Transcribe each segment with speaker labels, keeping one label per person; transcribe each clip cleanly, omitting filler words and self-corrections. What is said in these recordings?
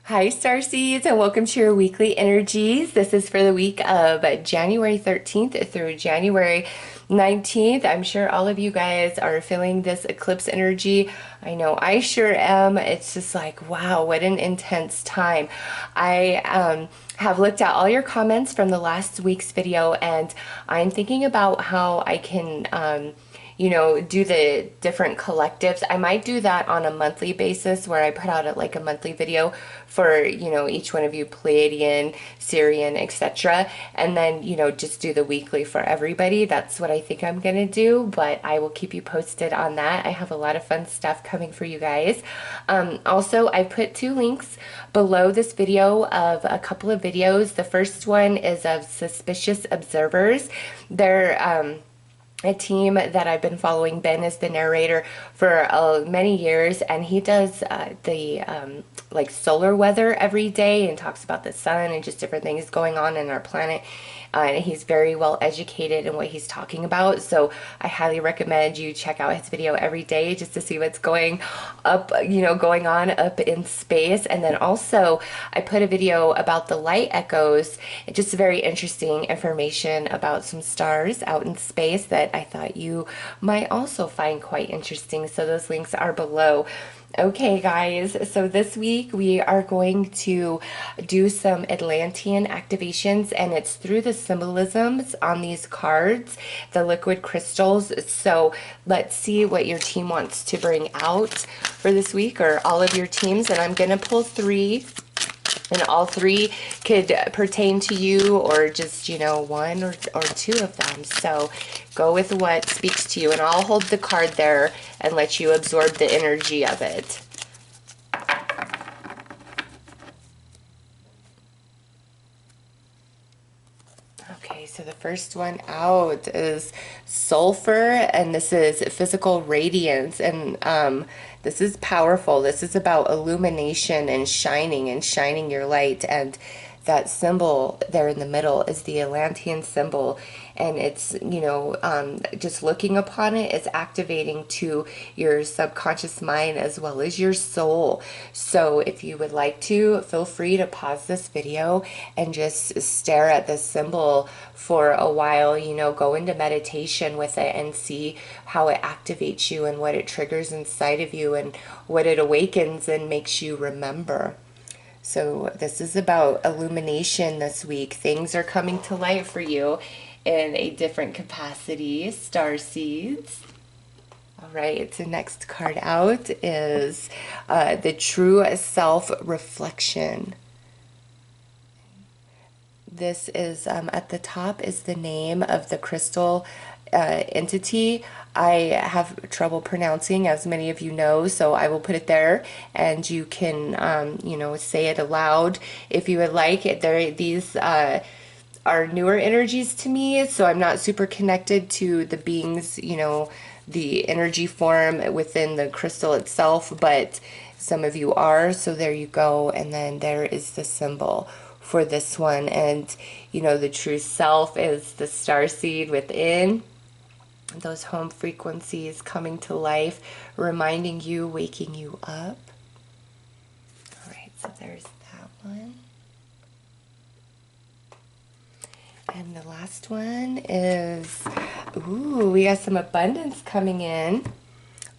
Speaker 1: Hi, Starseeds, and welcome to your weekly energies. This is for the week of January 13th through January 19th. I'm sure all of you guys are feeling this eclipse energy. I know I sure am. It's just like, wow, what an intense time. I have looked at all your comments from the last week's video, and I'm thinking about how I can do the different collectives. I might do that on a monthly basis where I put out like a monthly video for, each one of you, Pleiadian, Syrian, etc. And then, just do the weekly for everybody. That's what I think I'm going to do, but I will keep you posted on that. I have a lot of fun stuff coming for you guys. Also, I put two links below this video of a couple of videos. The first one is of suspicious observers. They're a team that I've been following. Ben is the narrator for many years, and he does the like solar weather every day and talks about the sun and just different things going on in our planet. And he's very well educated in what he's talking about, so I highly recommend you check out his video every day just to see what's going going on up in space. And then also I put a video about the light echoes, just very interesting information about some stars out in space that I thought you might also find quite interesting. So those links are below. Okay, guys, so this week we are going to do some Atlantean activations, and it's through the symbolisms on these cards, the liquid crystals. So let's see what your team wants to bring out for this week, or all of your teams. And I'm going to pull three, and all three could pertain to you, or just, one or two of them. So go with what speaks to you, and I'll hold the card there and let you absorb the energy of it. Okay, so the first one out is sulfur, and this is physical radiance, and this is powerful. This is about illumination and shining your light. And that symbol there in the middle is the Atlantean symbol, and it's, just looking upon it, it's activating to your subconscious mind as well as your soul. So if you would like to, feel free to pause this video and just stare at this symbol for a while, go into meditation with it and see how it activates you and what it triggers inside of you and what it awakens and makes you remember. So this is about illumination this week. Things are coming to light for you in a different capacity. Starseeds. All right, the next card out is the true self-reflection. This is at the top is the name of the crystal entity. I have trouble pronouncing, as many of you know, so I will put it there, and you can, say it aloud if you would like. These are newer energies to me, so I'm not super connected to the beings, the energy form within the crystal itself, but some of you are, so there you go. And then there is the symbol for this one, and the true self is the starseed within. Those home frequencies coming to life, reminding you, waking you up. All right, so there's that one. And the last one is, we got some abundance coming in.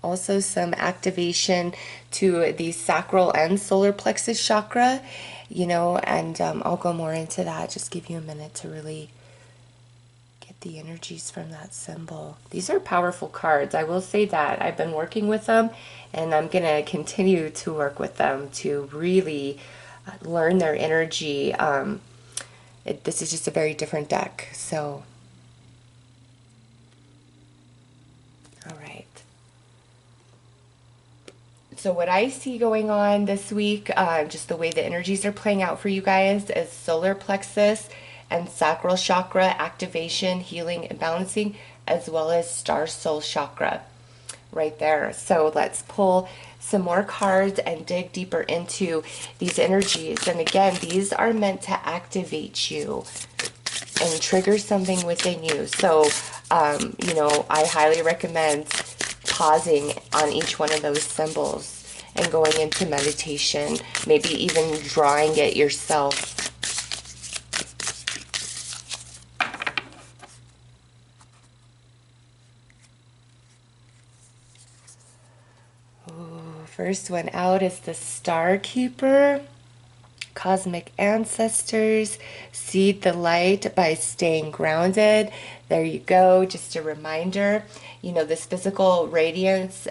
Speaker 1: Also some activation to the sacral and solar plexus chakra, and I'll go more into that. Just give you a minute to really get the energies from that symbol. These are powerful cards. I will say that. I've been working with them, and I'm going to continue to work with them to really learn their energy. This is just a very different deck. So, all right. So what I see going on this week, just the way the energies are playing out for you guys, is solar plexus and sacral chakra activation, healing, and balancing, as well as star soul chakra right there. So let's pull some more cards and dig deeper into these energies. And again, these are meant to activate you and trigger something within you. So, I highly recommend pausing on each one of those symbols and going into meditation, maybe even drawing it yourself. First one out is the Star Keeper. Cosmic ancestors, seed the light by staying grounded. There you go, just a reminder. You know, this physical radiance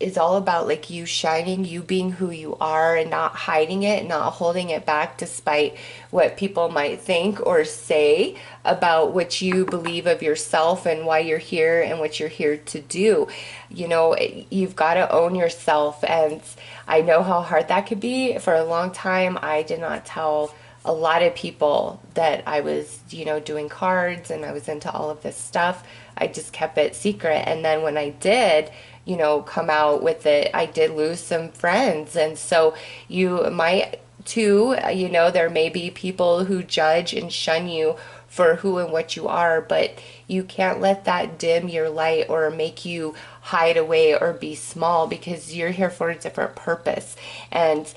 Speaker 1: is all about like you shining, you being who you are and not hiding it, not holding it back despite what people might think or say about what you believe of yourself and why you're here and what you're here to do. You know, you've got to own yourself, and I know how hard that could be. For a long time, I did not tell a lot of people that I was, you know, doing cards and I was into all of this stuff. I just kept it secret. And then when I did, you know, come out with it, I did lose some friends. And so you might too, you know, there may be people who judge and shun you for who and what you are, but you can't let that dim your light or make you hide away or be small, because you're here for a different purpose. And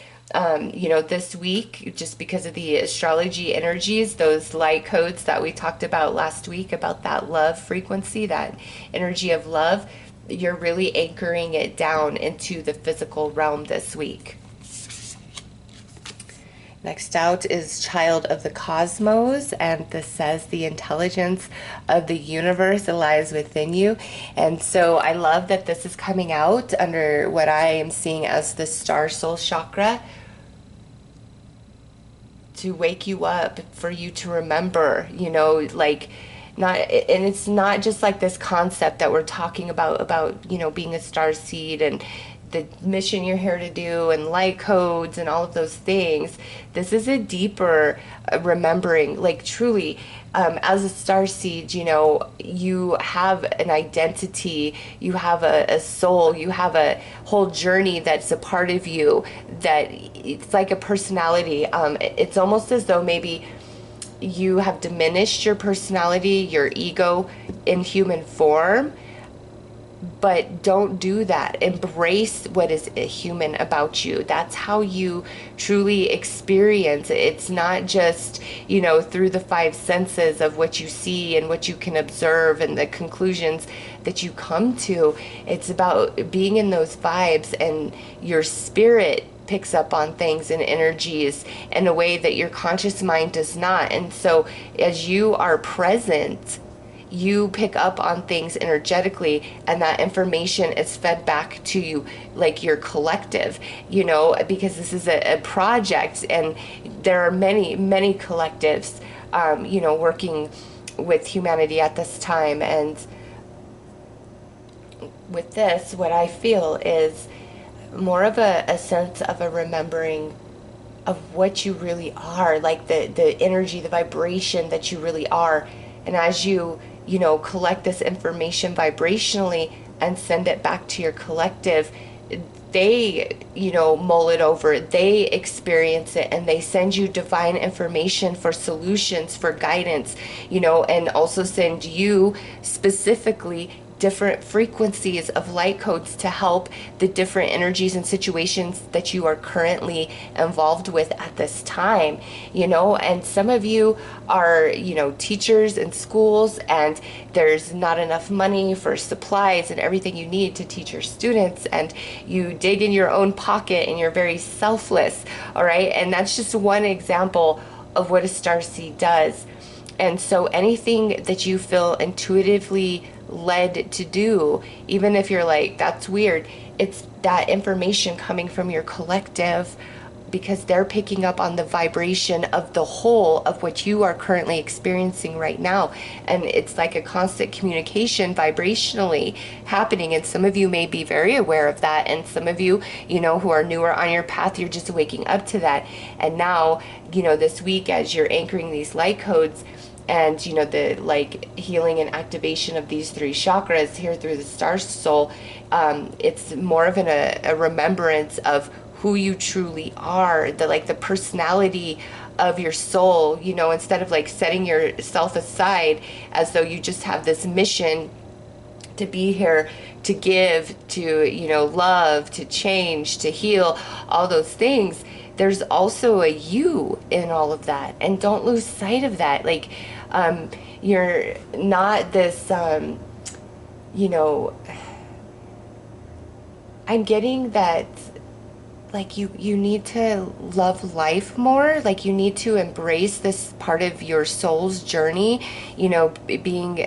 Speaker 1: you know, this week, just because of the astrology energies, those light codes that we talked about last week, about that love frequency, that energy of love, you're really anchoring it down into the physical realm this week. Next out is Child of the Cosmos, and this says the intelligence of the universe lies within you. And so I love that this is coming out under what I am seeing as the Star Soul Chakra, to wake you up, for you to remember, you know, like, not, and it's not just like this concept that we're talking about, you know, being a star seed and the mission you're here to do and light codes and all of those things. This is a deeper remembering, like truly, as a star seed, you know, you have an identity, you have a soul, you have a whole journey that's a part of you, that it's like a personality. It's almost as though maybe you have diminished your personality, your ego in human form. But don't do that. Embrace what is human about you. That's how you truly experience it. It's not just, you know, through the five senses of what you see and what you can observe and the conclusions that you come to. It's about being in those vibes, and your spirit picks up on things and energies in a way that your conscious mind does not. And so as you are present, you pick up on things energetically, and that information is fed back to you, like your collective, you know, because this is a project, and there are many collectives, you know, working with humanity at this time. And with this, what I feel is more of a sense of a remembering of what you really are, like the energy, the vibration that you really are. And as you know, collect this information vibrationally and send it back to your collective, they, you know, mull it over, they experience it, and they send you divine information for solutions, for guidance, you know, and also send you specifically different frequencies of light codes to help the different energies and situations that you are currently involved with at this time, you know. And some of you are, you know, teachers in schools, and there's not enough money for supplies and everything you need to teach your students, and you dig in your own pocket and you're very selfless, all right? And that's just one example of what a starseed does. And so anything that you feel intuitively led to do, even if you're like, that's weird, it's that information coming from your collective, because they're picking up on the vibration of the whole of what you are currently experiencing right now. And it's like a constant communication vibrationally happening. And some of you may be very aware of that, and some of you, you know, who are newer on your path, you're just waking up to that. And now, you know, this week, as you're anchoring these light codes, and, you know, the like healing and activation of these three chakras here through the star soul, it's more of a remembrance of who you truly are, the personality of your soul, you know, instead of like setting yourself aside as though you just have this mission to be here, to give, to, you know, love, to change, to heal, all those things. There's also a you in all of that. And don't lose sight of that. Like, you're not this, you know, I'm getting that, like, you need to love life more. Like, you need to embrace this part of your soul's journey, you know, being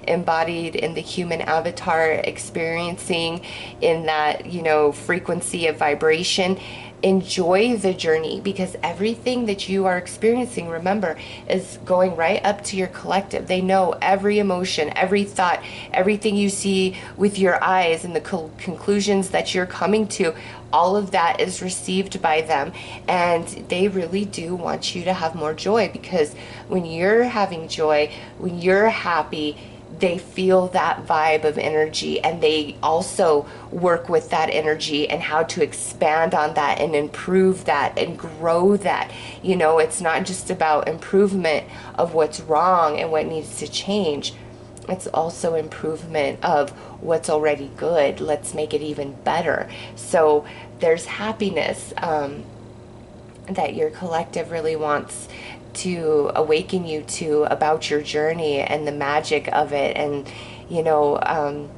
Speaker 1: embodied in the human avatar, experiencing in that, you know, frequency of vibration. Enjoy the journey, because everything that you are experiencing, remember, is going right up to your collective. They know every emotion, every thought, everything you see with your eyes, and the conclusions that you're coming to. All of that is received by them, and they really do want you to have more joy, because when you're having joy, when you're happy, they feel that vibe of energy, and they also work with that energy and how to expand on that and improve that and grow that. You know, it's not just about improvement of what's wrong and what needs to change. It's also improvement of what's already good. Let's make it even better. So there's happiness that your collective really wants to awaken you to about your journey and the magic of it. And, you know,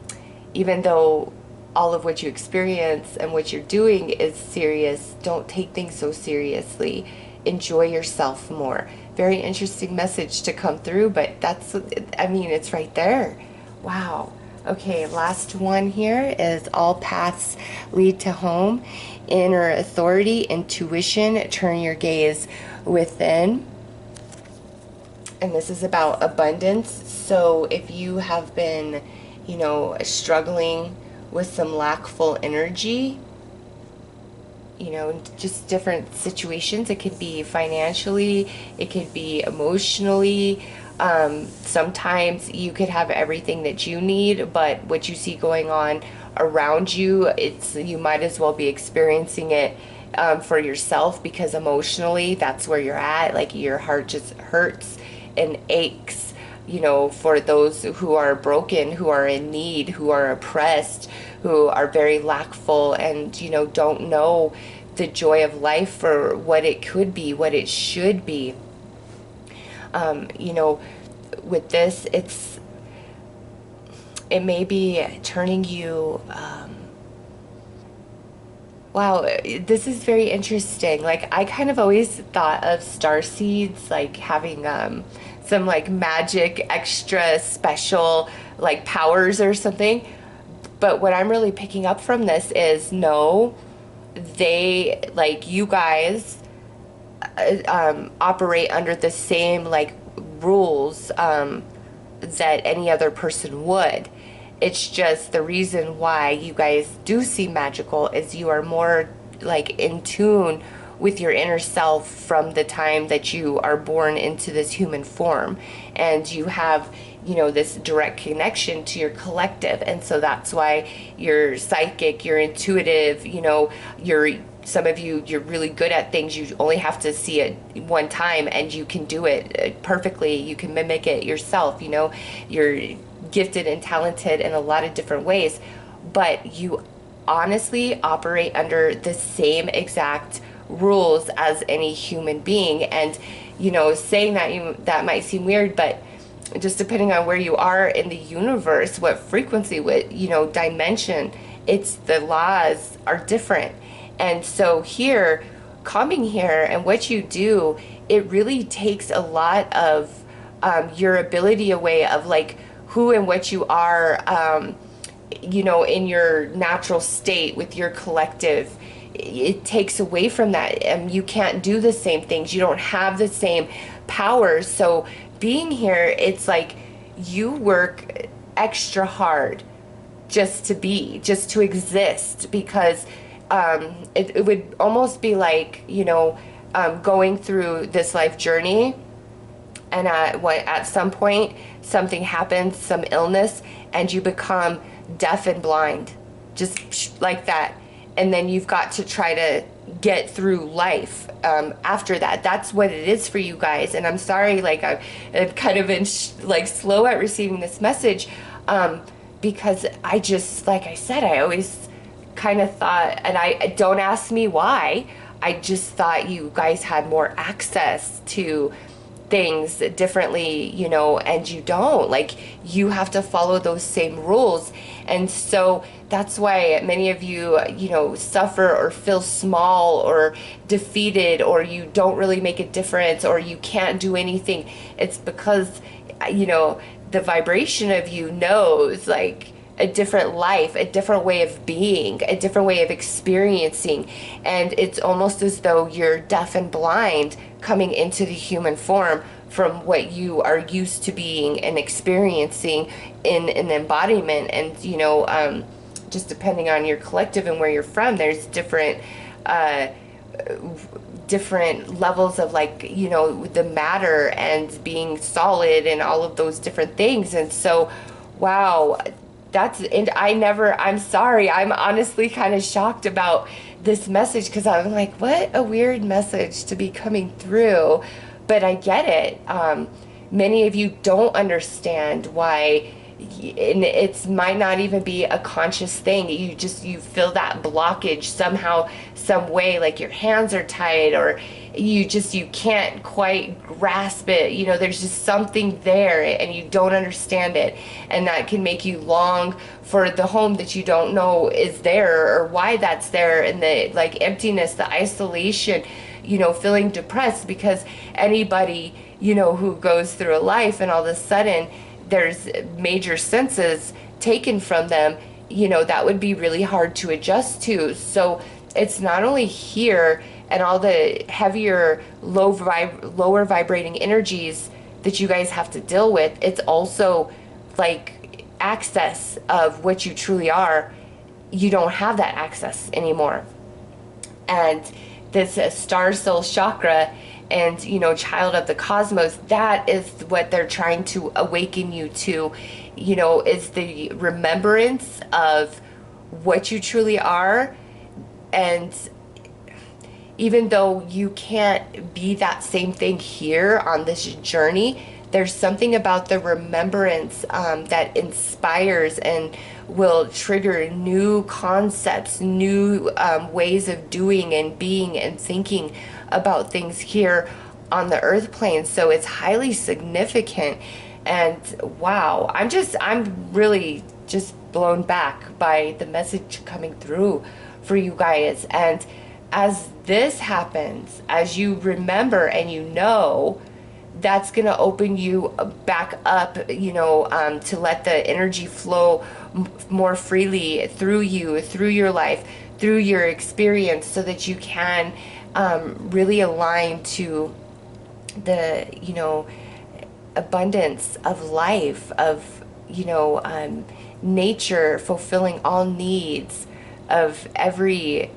Speaker 1: even though all of what you experience and what you're doing is serious, don't take things so seriously. Enjoy yourself more. Very interesting message to come through, but that's, I mean, it's right there. Wow. Okay, last one here is all paths lead to home. Inner authority, intuition, turn your gaze within. And this is about abundance. So if you have been, you know, struggling with some lackful energy, you know, just different situations. It could be financially, it could be emotionally. Sometimes you could have everything that you need, but what you see going on around you, you might as well be experiencing it for yourself, because emotionally that's where you're at. Like, your heart just hurts and aches, you know, for those who are broken, who are in need, who are oppressed, who are very lackful, and, you know, don't know the joy of life for what it could be, what it should be. You know, with this, it may be turning you, wow, this is very interesting. Like, I kind of always thought of Starseeds like having some like magic, extra special like powers or something. But what I'm really picking up from this is, no, they, like, you guys operate under the same like rules that any other person would. It's just the reason why you guys do seem magical is you are more like in tune with your inner self from the time that you are born into this human form, and you have, you know, this direct connection to your collective. And so that's why you're psychic, you're intuitive, you know, some of you, you're really good at things. You only have to see it one time and you can do it perfectly. You can mimic it yourself, you know, you're gifted and talented in a lot of different ways, but you honestly operate under the same exact rules as any human being. And, you know, saying that might seem weird, but just depending on where you are in the universe, what frequency, what, you know, dimension, the laws are different. And so here, coming here and what you do, it really takes a lot of your ability away of like who and what you are, you know, in your natural state with your collective. It takes away from that, and you can't do the same things. You don't have the same powers. So being here, it's like you work extra hard just to exist, because it would almost be like, you know, going through this life journey, and at some point something happens, some illness, and you become deaf and blind, just like that. And then you've got to try to get through life after that. That's what it is for you guys. And I'm sorry, like I've kind of been like slow at receiving this message. because I just, like I said, I always kind of thought, and I don't ask me why, I just thought you guys had more access to things differently, you know, and you don't. Like, you have to follow those same rules. And so that's why many of you, you know, suffer or feel small or defeated, or you don't really make a difference, or you can't do anything. It's because, you know, the vibration of you knows, like, a different life, a different way of being, a different way of experiencing. And it's almost as though you're deaf and blind coming into the human form from what you are used to being and experiencing in an embodiment. And, you know, just depending on your collective and where you're from, there's different levels of, like, you know, the matter and being solid and all of those different things. And so, wow, and I'm sorry, I'm honestly kind of shocked about this message, because I'm like, what a weird message to be coming through. But I get it. Many of you don't understand why, and it might not even be a conscious thing. You feel that blockage somehow, some way, like your hands are tied, or you can't quite grasp it. You know, there's just something there and you don't understand it. And that can make you long for the home that you don't know is there, or why that's there, and the, like, emptiness, the isolation, you know, feeling depressed, because anybody, you know, who goes through a life and all of a sudden there's major senses taken from them, you know, that would be really hard to adjust to. So it's not only here and all the heavier, lower vibrating energies that you guys have to deal with, it's also like access of what you truly are. You don't have that access anymore. And this star soul chakra and, you know, child of the cosmos, that is what they're trying to awaken you to, you know, is the remembrance of what you truly are. And even though you can't be that same thing here on this journey, there's something about the remembrance that inspires and will trigger new concepts, new ways of doing and being and thinking about things here on the earth plane. So it's highly significant. And wow, I'm really just blown back by the message coming through for you guys. And as this happens, as you remember and you know, that's going to open you back up, you know, to let the energy flow more freely through you, through your life, through your experience, so that you can really align to the, you know, abundance of life, of, you know, nature fulfilling all needs of every,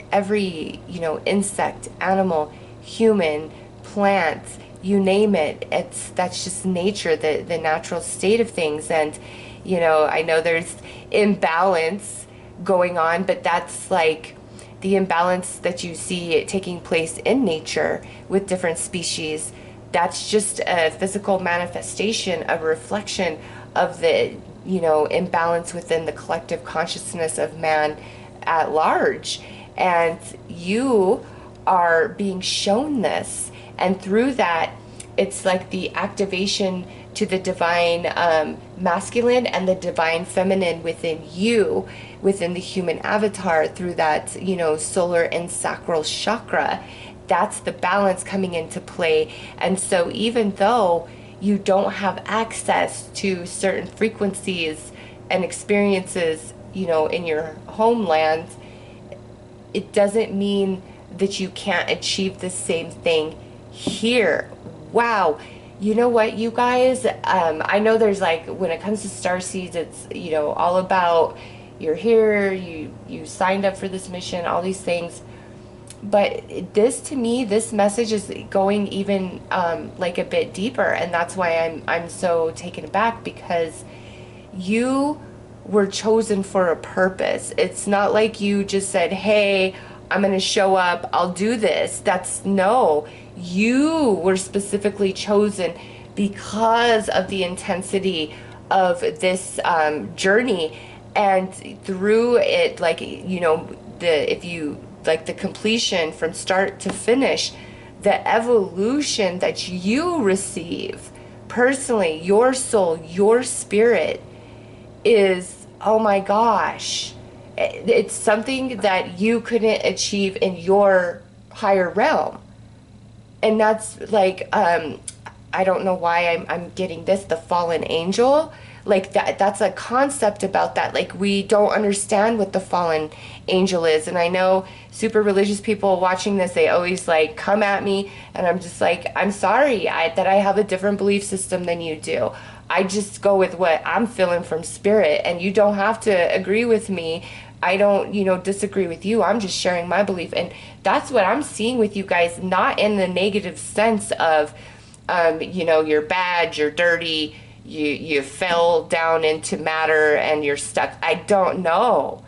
Speaker 1: you know, insect, animal, human, plant, you name it. That's just nature, the natural state of things. And, you know, I know there's imbalance going on, but that's like the imbalance that you see taking place in nature with different species. That's just a physical manifestation, a reflection of the, you know, imbalance within the collective consciousness of man at large. And you are being shown this, and through that, it's like the activation to the divine masculine and the divine feminine within you, within the human avatar, through that, you know, solar and sacral chakra. That's the balance coming into play. And so even though you don't have access to certain frequencies and experiences, you know, in your homeland, it doesn't mean that you can't achieve the same thing here. Wow. You know what, you guys, I know there's, like, when it comes to Starseeds, it's, you know, all about you're here, you signed up for this mission, all these things. But this, to me, this message is going even like a bit deeper, and that's why I'm so taken aback, because you were chosen for a purpose. It's not like you just said, hey, I'm going to show up, I'll do this. No, you were specifically chosen because of the intensity of this journey And through it, like, the if you like the completion from start to finish, the evolution that you receive personally, your soul, your spirit, is, oh my gosh, it's something that you couldn't achieve in your higher realm. And that's like, I don't know why I'm getting this, the fallen angel. Like that's a concept about that. Like we don't understand what the fallen angel is. And I know super religious people watching this, they always like come at me, and I'm just like, I'm sorry that I have a different belief system than you do. I just go with what I'm feeling from spirit, and you don't have to agree with me. I don't, disagree with you. I'm just sharing my belief. And that's what I'm seeing with you guys, not in the negative sense of, you're bad, you're dirty, you fell down into matter and you're stuck. I don't know.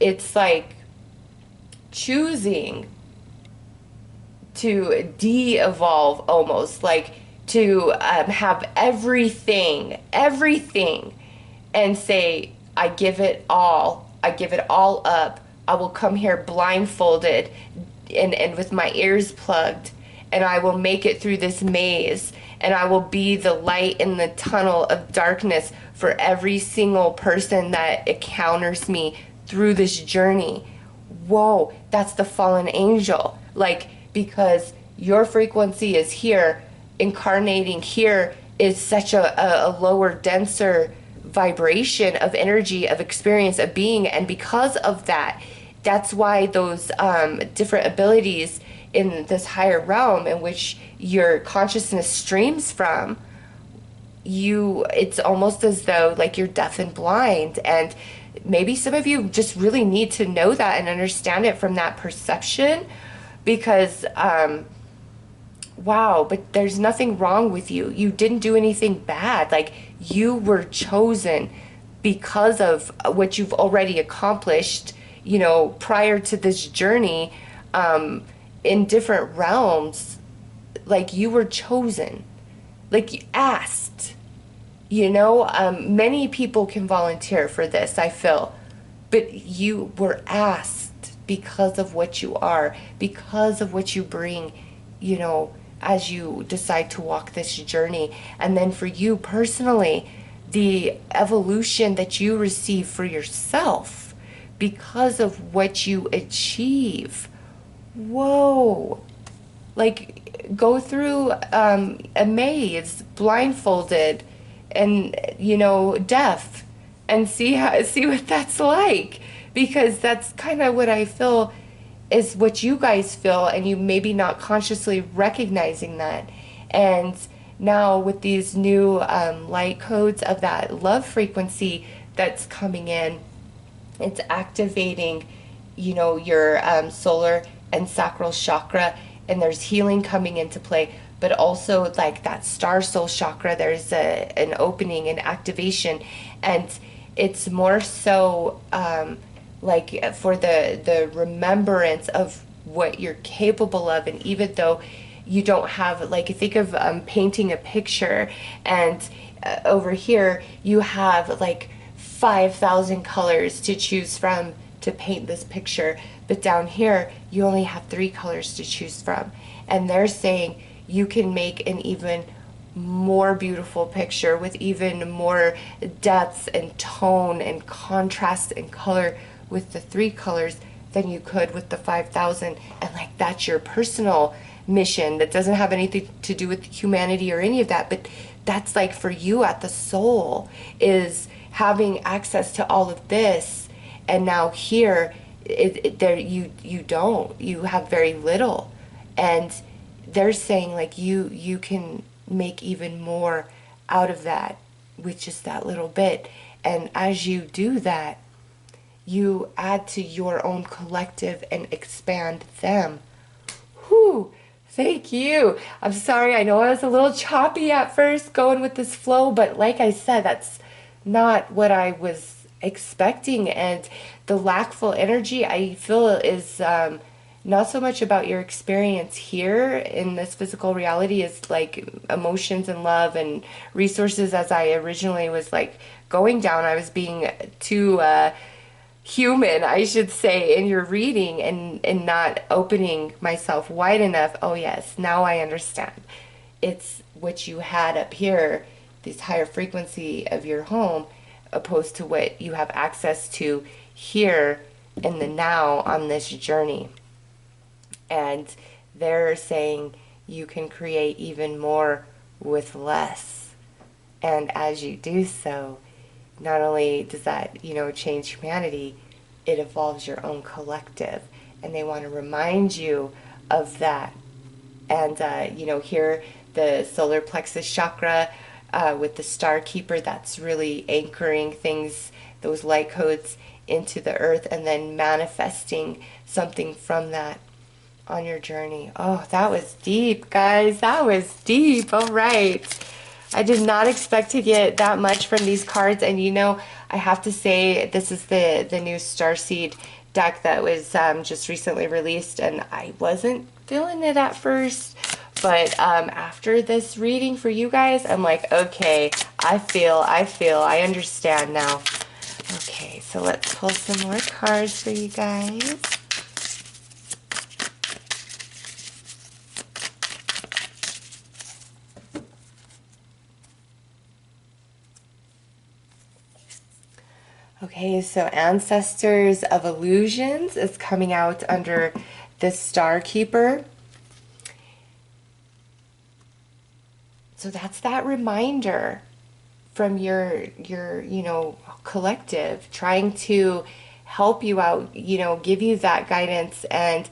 Speaker 1: It's like choosing to de-evolve, almost like to have everything, and say, I give it all. I give it all up. I will come here blindfolded and with my ears plugged, and I will make it through this maze, and I will be the light in the tunnel of darkness for every single person that encounters me through this journey. Whoa, that's the fallen angel. Like, because your frequency is here, incarnating here is such a lower, denser vibration of energy, of experience, of being. And because of that, that's why those different abilities in this higher realm in which your consciousness streams from, it's almost as though like you're deaf and blind. And maybe some of you just really need to know that and understand it from that perception, because wow, but there's nothing wrong with you. You didn't do anything bad. Like, you were chosen because of what you've already accomplished, prior to this journey, in different realms. Like, you were chosen. Like, you asked. Many people can volunteer for this, I feel. But you were asked because of what you are, because of what you bring, as you decide to walk this journey. And then for you personally, the evolution that you receive for yourself because of what you achieve. Whoa. Like, go through a maze blindfolded and, deaf, and see what that's like. Because that's kind of what I feel is what you guys feel, and you maybe not consciously recognizing that. And now with these new light codes of that love frequency that's coming in, it's activating, your solar and sacral chakra, and there's healing coming into play. But also, like that star soul chakra, there's an opening and activation, and it's more so like for the remembrance of what you're capable of. And even though you don't have, like, think of painting a picture, and over here you have like 5,000 colors to choose from to paint this picture, but down here you only have 3 colors to choose from. And they're saying you can make an even more beautiful picture with even more depth and tone and contrast and color with the 3 colors than you could with the 5,000. And like, that's your personal mission that doesn't have anything to do with humanity or any of that. But that's like for you at the soul, is having access to all of this. And now here, there you don't. You have very little. And they're saying like you can make even more out of that with just that little bit. And as you do that, you add to your own collective and expand them. Whew, thank you. I'm sorry, I know I was a little choppy at first going with this flow, but like I said, that's not what I was expecting. And the lackful energy, I feel, is not so much about your experience here in this physical reality as like emotions and love and resources as I originally was like going down. I was being too human, I should say, in your reading and not opening myself wide enough. Oh yes, now I understand. It's what you had up here, this higher frequency of your home, opposed to what you have access to here in the now on this journey. And they're saying you can create even more with less. And as you do so, not only does that, change humanity, it evolves your own collective. And they want to remind you of that. And, here, the solar plexus chakra with the star keeper, that's really anchoring things, those light codes into the earth and then manifesting something from that on your journey. Oh, that was deep, guys. That was deep. All right. I did not expect to get that much from these cards. And I have to say, this is the new Starseed deck that was just recently released. And I wasn't feeling it at first. But after this reading for you guys, I'm like, okay, I understand now. Okay, so let's pull some more cards for you guys. Okay, so Ancestors of Illusions is coming out under the Star Keeper. So that's that reminder from your collective trying to help you out, give you that guidance and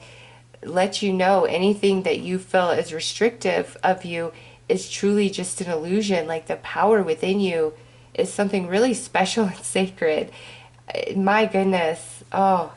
Speaker 1: let you know anything that you feel is restrictive of you is truly just an illusion. Like the power within you is something really special and sacred. My goodness. Oh,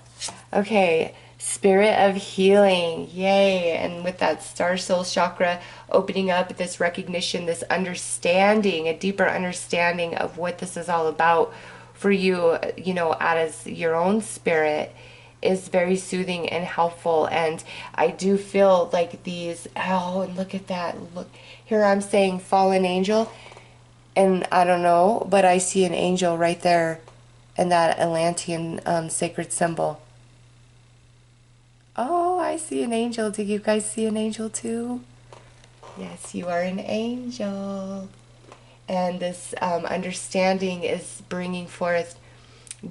Speaker 1: okay. Spirit of healing. Yay. And with that star soul chakra opening up, this recognition, this understanding, a deeper understanding of what this is all about for you, as your own spirit is very soothing and helpful. And I do feel like these, oh, and look at that. Look, here I'm saying fallen angel. And I don't know, but I see an angel right there in that Atlantean sacred symbol. Oh, I see an angel. Do you guys see an angel too? Yes, you are an angel. And this understanding is bringing forth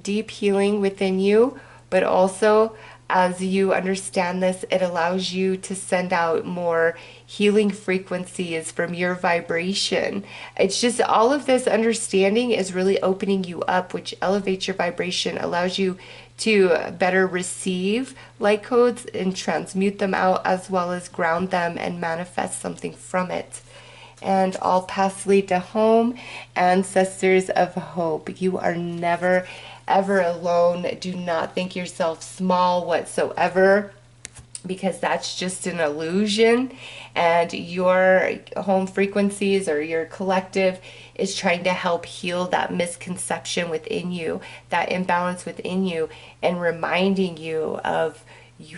Speaker 1: deep healing within you, but also as you understand this, it allows you to send out more healing frequencies from your vibration. It's just all of this understanding is really opening you up, which elevates your vibration, allows you to better receive light codes and transmute them out, as well as ground them and manifest something from it. And all paths lead to home. Ancestors of hope, you are never ever alone. Do not think yourself small whatsoever, because that's just an illusion. And your home frequencies or your collective is trying to help heal that misconception within you, that imbalance within you, and reminding you of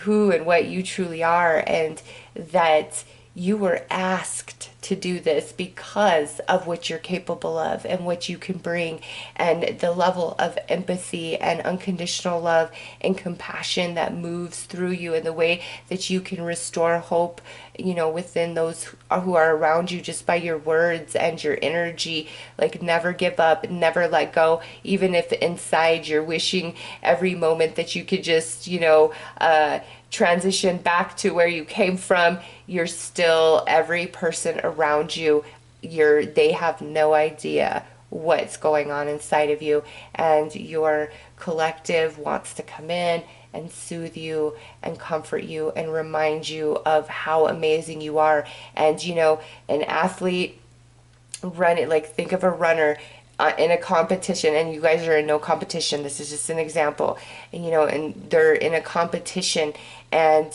Speaker 1: who and what you truly are, and that you were asked to do this because of what you're capable of and what you can bring, and the level of empathy and unconditional love and compassion that moves through you, and the way that you can restore hope, within those who are around you just by your words and your energy. Like, never give up, never let go, even if inside you're wishing every moment that you could just, transition back to where you came from. You're still, every person around you, they have no idea what's going on inside of you, and your collective wants to come in and soothe you and comfort you and remind you of how amazing you are. And an athlete, run it, like, think of a runner in a competition, and you guys are in no competition, this is just an example, and and they're in a competition, and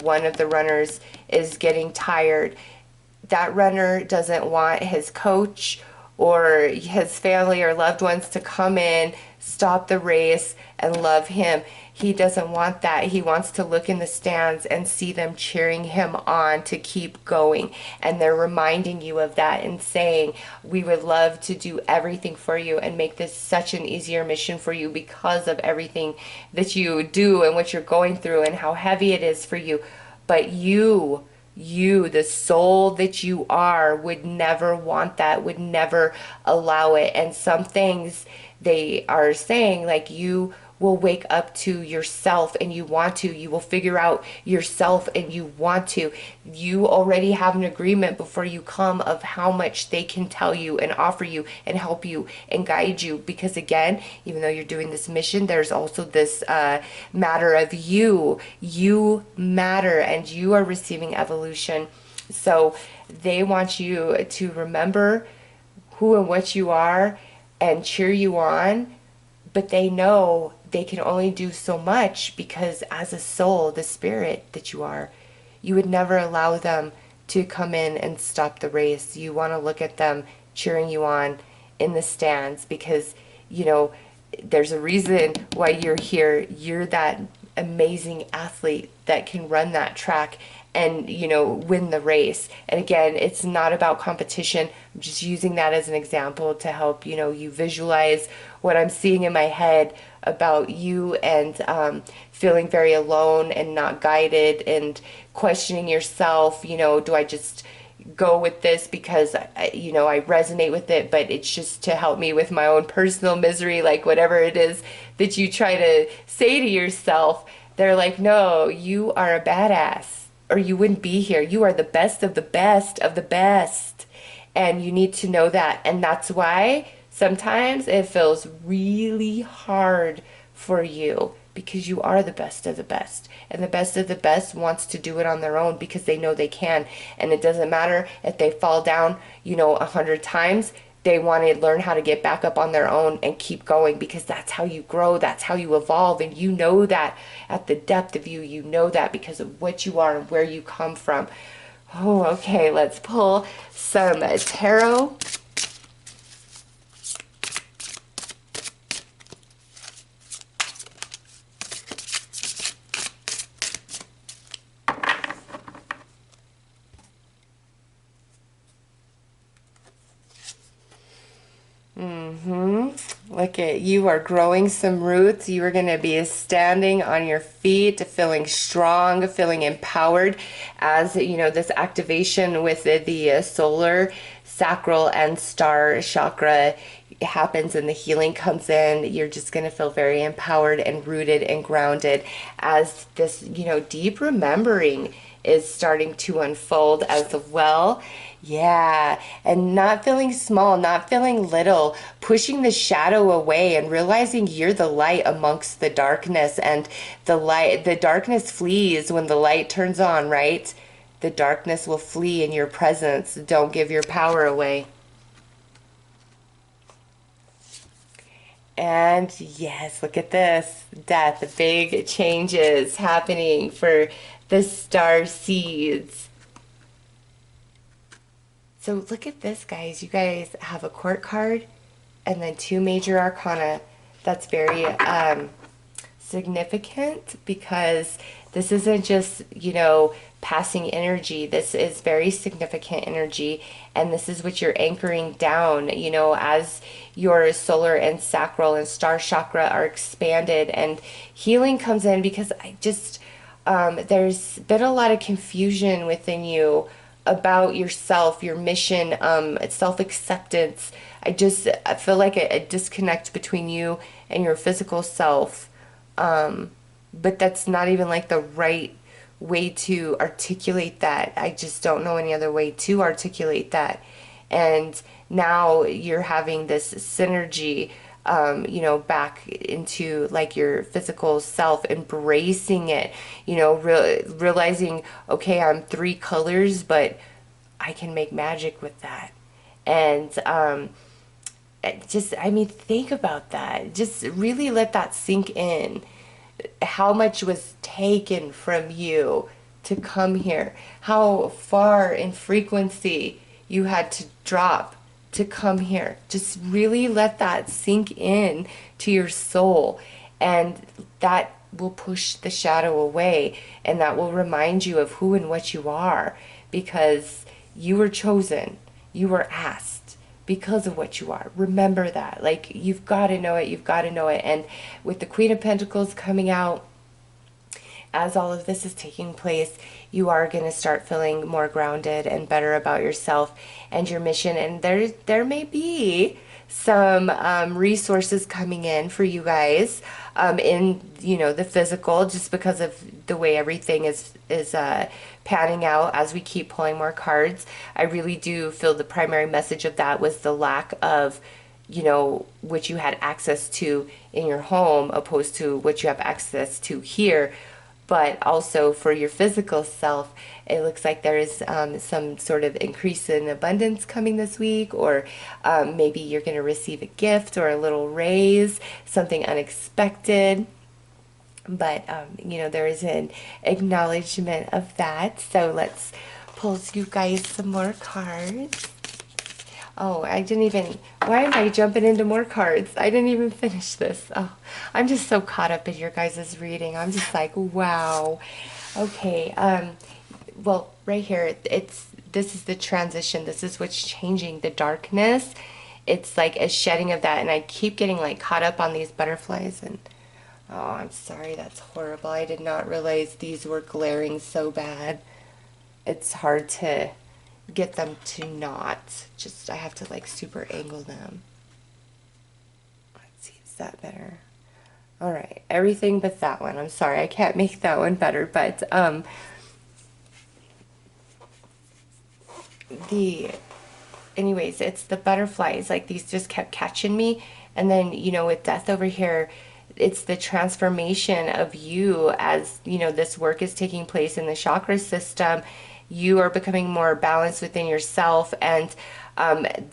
Speaker 1: one of the runners is getting tired. That runner doesn't want his coach or his family or loved ones to come in, stop the race and love him. He doesn't want that. He wants to look in the stands and see them cheering him on to keep going. And they're reminding you of that and saying, we would love to do everything for you and make this such an easier mission for you because of everything that you do and what you're going through and how heavy it is for you. But you, the soul that you are, would never want that, would never allow it. And some things they are saying, like, you will wake up to yourself and you want to. You will figure out yourself and you want to. You already have an agreement before you come of how much they can tell you and offer you and help you and guide you. Because again, even though you're doing this mission, there's also this matter of you. You matter and you are receiving evolution. So they want you to remember who and what you are and cheer you on. But they know they can only do so much because as a soul, the spirit that you are, you would never allow them to come in and stop the race. You want to look at them cheering you on in the stands because, you know, there's a reason why you're here. You're that amazing athlete that can run that track and, you know, win the race. And again, it's not about competition. I'm just using that as an example to help, you know, you visualize what I'm seeing in my head about you and feeling very alone and not guided and questioning yourself, you know, do I just go with this because, you know, I resonate with it, but it's just to help me with my own personal misery, like whatever it is that you try to say to yourself. They're like, no, you are a badass or you wouldn't be here. You are the best of the best of the best. And you need to know that. And that's why sometimes it feels really hard for you because you are the best of the best. And the best of the best wants to do it on their own because they know they can. And it doesn't matter if they fall down, you know, 100 times. They want to learn how to get back up on their own and keep going because that's how you grow. That's how you evolve. And you know that at the depth of you, you know that because of what you are and where you come from. Oh, okay. Let's pull some tarot. Look at you are growing some roots. You are going to be standing on your feet, feeling strong, feeling empowered as, you know, this activation with the solar, sacral, and star chakra happens and the healing comes in. You're just going to feel very empowered and rooted and grounded as this, you know, deep remembering is starting to unfold as well. Yeah, and not feeling small, not feeling little, pushing the shadow away and realizing you're the light amongst the darkness, and the darkness flees when the light turns on, right? The darkness will flee in your presence. Don't give your power away. And yes, look at this. Death, the big changes happening for the Starseeds. So look at this, guys. You guys have a court card and then 2 major arcana. That's very significant because this isn't just, you know, passing energy. This is very significant energy, and this is what you're anchoring down, you know, as your solar and sacral and star chakra are expanded and healing comes in because I just, there's been a lot of confusion within you about yourself, your mission, self-acceptance. I feel like a disconnect between you and your physical self. But that's not even like the right way to articulate that. I just don't know any other way to articulate that. And now you're having this synergy, you know, back into like your physical self, embracing it, you know, realizing, okay, I'm 3 colors, but I can make magic with that. And just, I mean, think about that. Just really let that sink in. How much was taken from you to come here? How far in frequency you had to drop to come here. Just really let that sink in to your soul, and that will push the shadow away, and that will remind you of who and what you are, because you were chosen, you were asked because of what you are. Remember that. Like, you've got to know it, you've got to know it. And with the Queen of Pentacles coming out, as all of this is taking place, you are going to start feeling more grounded and better about yourself and your mission. And there may be some resources coming in for you guys, in, you know, the physical, just because of the way everything is panning out as we keep pulling more cards. I really do feel the primary message of that was the lack of, you know, what you had access to in your home opposed to what you have access to here. But also for your physical self, it looks like there is some sort of increase in abundance coming this week, or maybe you're going to receive a gift or a little raise, something unexpected. But, you know, there is an acknowledgement of that. So let's pull you guys some more cards. Oh, I didn't even, why am I jumping into more cards? I didn't even finish this. Oh, I'm just so caught up in your guys' reading. I'm just like, wow. Okay, well, right here, this is the transition. This is what's changing, the darkness. It's like a shedding of that, and I keep getting like caught up on these butterflies, and oh, I'm sorry, that's horrible. I did not realize these were glaring so bad. It's hard to get them to not. Just, I have to like super angle them. Let's see, is that better? All right, everything but that one. I'm sorry, I can't make that one better, but anyways, it's the butterflies. Like, these just kept catching me. And then, you know, with death over here, it's the transformation of you as, you know, this work is taking place in the chakra system. You are becoming more balanced within yourself, and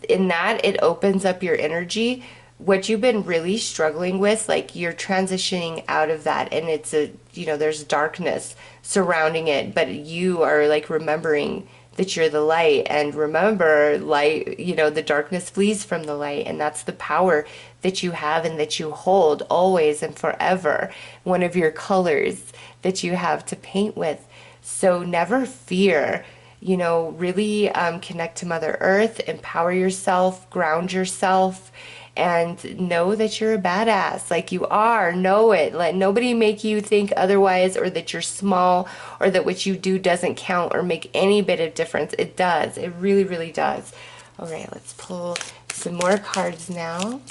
Speaker 1: in that, it opens up your energy. What you've been really struggling with, like, you're transitioning out of that, and it's a, you know, there's darkness surrounding it, but you are like remembering that you're the light. And remember, light, you know, the darkness flees from the light, and that's the power that you have and that you hold always and forever. One of your colors that you have to paint with. So never fear, you know, really connect to Mother Earth, empower yourself, ground yourself, and know that you're a badass. Like, you are. Know it. Let nobody make you think otherwise, or that you're small, or that what you do doesn't count or make any bit of difference. It does. It really, really does. All right, let's pull some more cards now.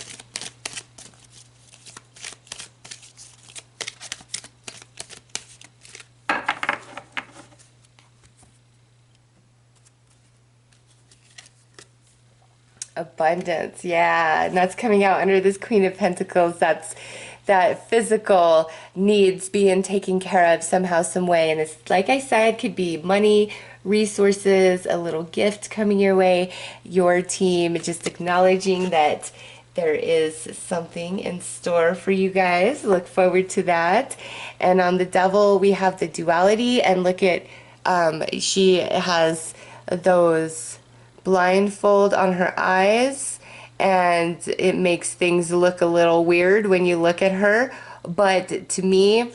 Speaker 1: Abundance, yeah, and that's coming out under this Queen of Pentacles. That's that physical needs being taken care of somehow, some way. And it's, like I said, could be money, resources, a little gift coming your way, your team just acknowledging that there is something in store for you guys. Look forward to that. And on the Devil, we have the duality, and look at, she has those blindfold on her eyes, and it makes things look a little weird when you look at her. But to me,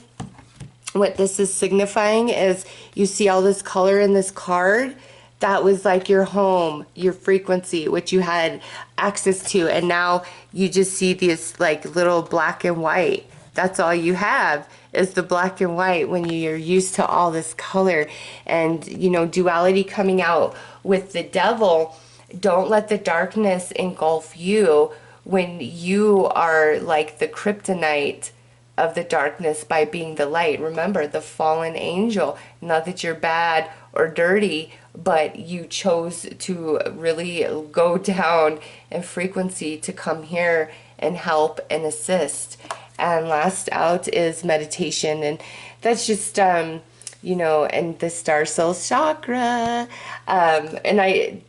Speaker 1: what this is signifying is, you see all this color in this card, that was like your home, your frequency, what you had access to, and now you just see this like little black and white. That's all you have is the black and white when you're used to all this color. And, you know, duality coming out with the Devil. Don't let the darkness engulf you when you are like the kryptonite of the darkness by being the light. Remember, the fallen angel. Not that you're bad or dirty, but you chose to really go down in frequency to come here and help and assist. And last out is meditation, and that's just you know, and the star soul chakra, and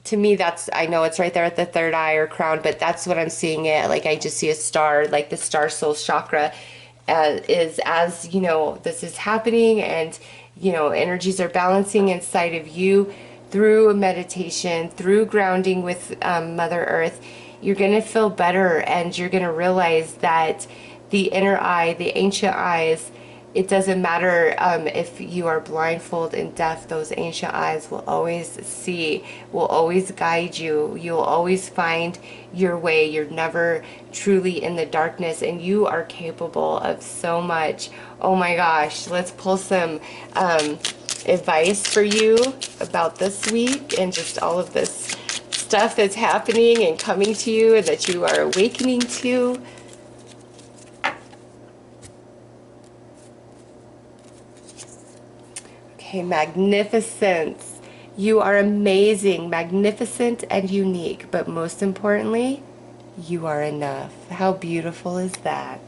Speaker 1: to me, that's, I know it's right there at the third eye or crown, but that's what I'm seeing it. Like, I just see a star, like the star soul chakra is, as, you know, this is happening, and, you know, energies are balancing inside of you. through meditation, through grounding with Mother Earth, you're going to feel better, and you're going to realize that the inner eye, the ancient eyes, it doesn't matter if you are blindfolded and deaf, those ancient eyes will always see, will always guide you. You'll always find your way. You're never truly in the darkness, and you are capable of so much. Oh my gosh, let's pull some advice for you about this week and just all of this stuff that's happening and coming to you and that you are awakening to. Okay, magnificence. You are amazing, magnificent, and unique, but most importantly, you are enough. How beautiful is that?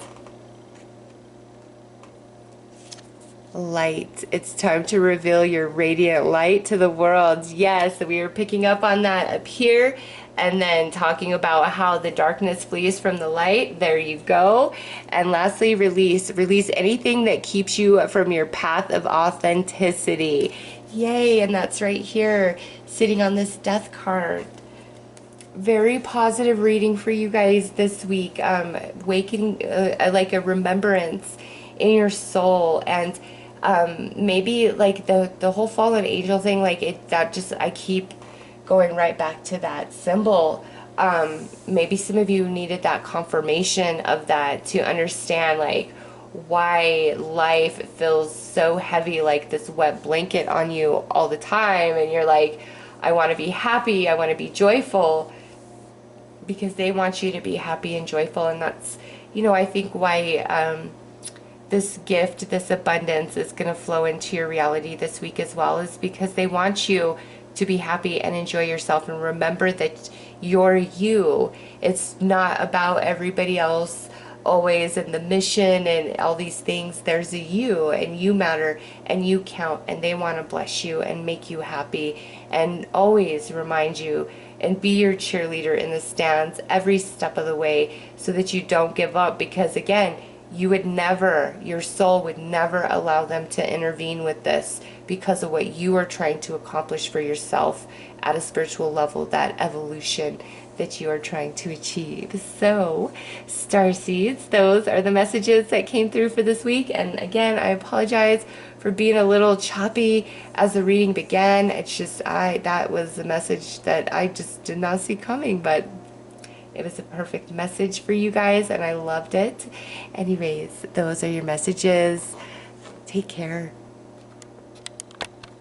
Speaker 1: Light. It's time to reveal your radiant light to the world. Yes, we are picking up on that up here, and then talking about how the darkness flees from the light. There you go. And lastly, release. Release anything that keeps you from your path of authenticity. Yay, and that's right here, sitting on this death card. Very positive reading for you guys this week. Waking, like a remembrance in your soul, and maybe like the whole fallen angel thing, like it, that just, I keep going right back to that symbol. Maybe some of you needed that confirmation of that to understand like why life feels so heavy, like this wet blanket on you all the time, and you're like, I want to be happy, I want to be joyful, because they want you to be happy and joyful. And that's, you know, I think why this gift, this abundance is going to flow into your reality this week as well, is because they want you to be happy and enjoy yourself, and remember that you're you. It's not about everybody else always, and the mission and all these things. There's a you, and you matter, and you count, and they want to bless you and make you happy, and always remind you and be your cheerleader in the stands every step of the way, so that you don't give up. Because again, you would never, your soul would never allow them to intervene with this, because of what you are trying to accomplish for yourself at a spiritual level, that evolution that you are trying to achieve. So, Starseeds, those are the messages that came through for this week. And again, I apologize for being a little choppy as the reading began. It's just, that was a message that I just did not see coming, but it was a perfect message for you guys, and I loved it. Anyways, those are your messages. Take care.